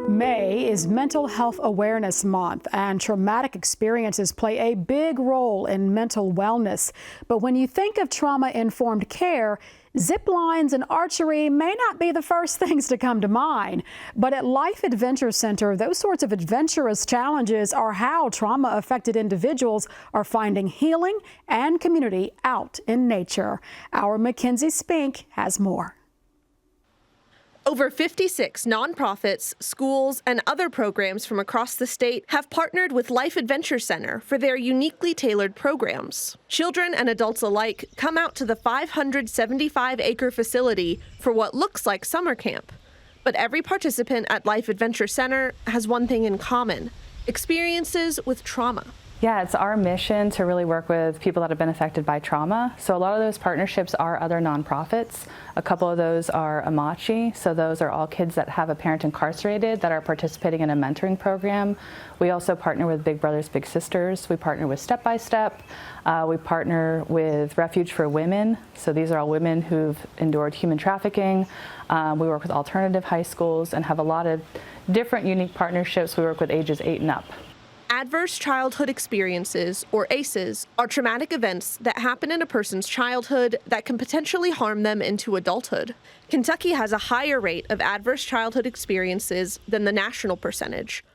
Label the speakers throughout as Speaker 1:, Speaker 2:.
Speaker 1: May is Mental Health Awareness Month, and traumatic experiences play a big role in mental wellness. But when you think of trauma-informed care, zip lines and archery may not be the first things to come to mind. But at Life Adventure Center, those sorts of adventurous challenges are how trauma-affected individuals are finding healing and community out in nature. Our Mackenzie Spink has more.
Speaker 2: Over 56 nonprofits, schools, and other programs from across the state have partnered with Life Adventure Center for their uniquely tailored programs. Children and adults alike come out to the 575-acre facility for what looks like summer camp. But every participant at Life Adventure Center has one thing in common: experiences with trauma.
Speaker 3: Yeah, it's our mission to really work with people that have been affected by trauma. So a lot of those partnerships are other nonprofits. A couple of those are Amachi. So those are all kids that have a parent incarcerated that are participating in a mentoring program. We also partner with Big Brothers Big Sisters. We partner with Step by Step. We partner with Refuge for Women. So these are all women who've endured human trafficking. We work with alternative high schools and have a lot of different unique partnerships. We work with ages 8 and up.
Speaker 2: Adverse childhood experiences, or ACEs, are traumatic events that happen in a person's childhood that can potentially harm them into adulthood. Kentucky has a higher rate of adverse childhood experiences than the national percentage.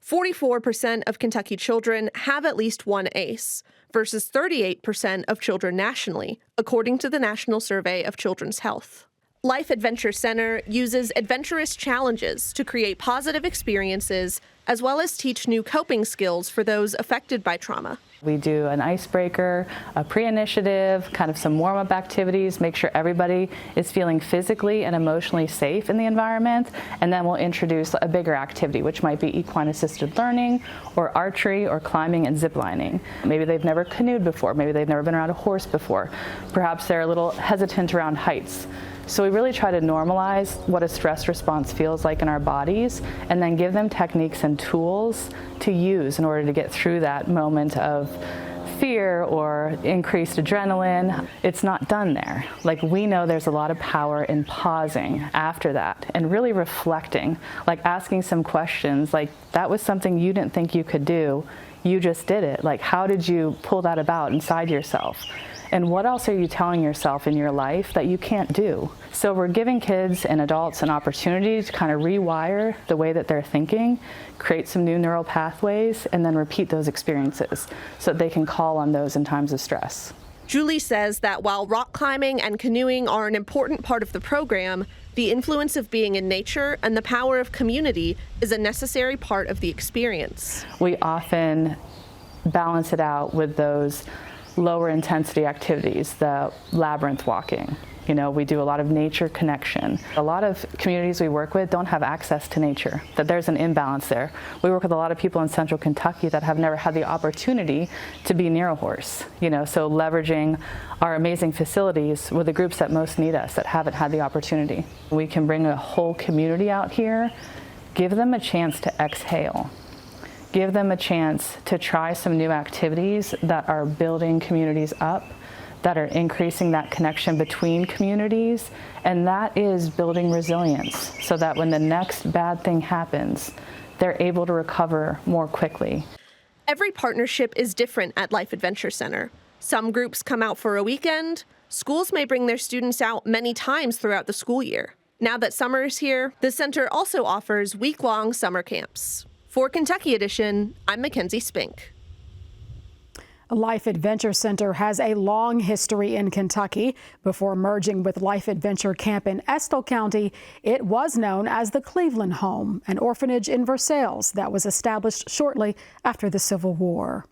Speaker 2: 44% of Kentucky children have at least one ACE, versus 38% of children nationally, according to the National Survey of Children's Health. Life Adventure Center uses adventurous challenges to create positive experiences, as well as teach new coping skills for those affected by trauma.
Speaker 3: We do an icebreaker, a pre-initiative, kind of some warm-up activities, make sure everybody is feeling physically and emotionally safe in the environment, and then we'll introduce a bigger activity, which might be equine-assisted learning, or archery, or climbing and ziplining. Maybe they've never canoed before, maybe they've never been around a horse before, perhaps they're a little hesitant around heights. So we really try to normalize what a stress response feels like in our bodies, and then give them techniques and tools to use in order to get through that moment of fear or increased adrenaline. It's not done there. Like, we know there's a lot of power in pausing after that and really reflecting, like asking some questions, like, that was something you didn't think you could do, you just did it. Like, how did you pull that about inside yourself? And what else are you telling yourself in your life that you can't do? So we're giving kids and adults an opportunity to kind of rewire the way that they're thinking, create some new neural pathways, and then repeat those experiences so that they can call on those in times of stress.
Speaker 2: Julie says that while rock climbing and canoeing are an important part of the program, the influence of being in nature and the power of community is a necessary part of the experience.
Speaker 3: We often balance it out with those lower intensity activities, the labyrinth walking. You know, we do a lot of nature connection. A lot of communities we work with don't have access to nature, that there's an imbalance there. We work with a lot of people in central Kentucky that have never had the opportunity to be near a horse, you know, so leveraging our amazing facilities with the groups that most need us, that haven't had the opportunity. We can bring a whole community out here, give them a chance to exhale. Give them a chance to try some new activities that are building communities up, that are increasing that connection between communities, and that is building resilience so that when the next bad thing happens, they're able to recover more quickly.
Speaker 2: Every partnership is different at Life Adventure Center. Some groups come out for a weekend. Schools may bring their students out many times throughout the school year. Now that summer is here, the center also offers week-long summer camps. For Kentucky Edition, I'm Mackenzie Spink.
Speaker 1: Life Adventure Center has a long history in Kentucky. Before merging with Life Adventure Camp in Estill County, it was known as the Cleveland Home, an orphanage in Versailles that was established shortly after the Civil War.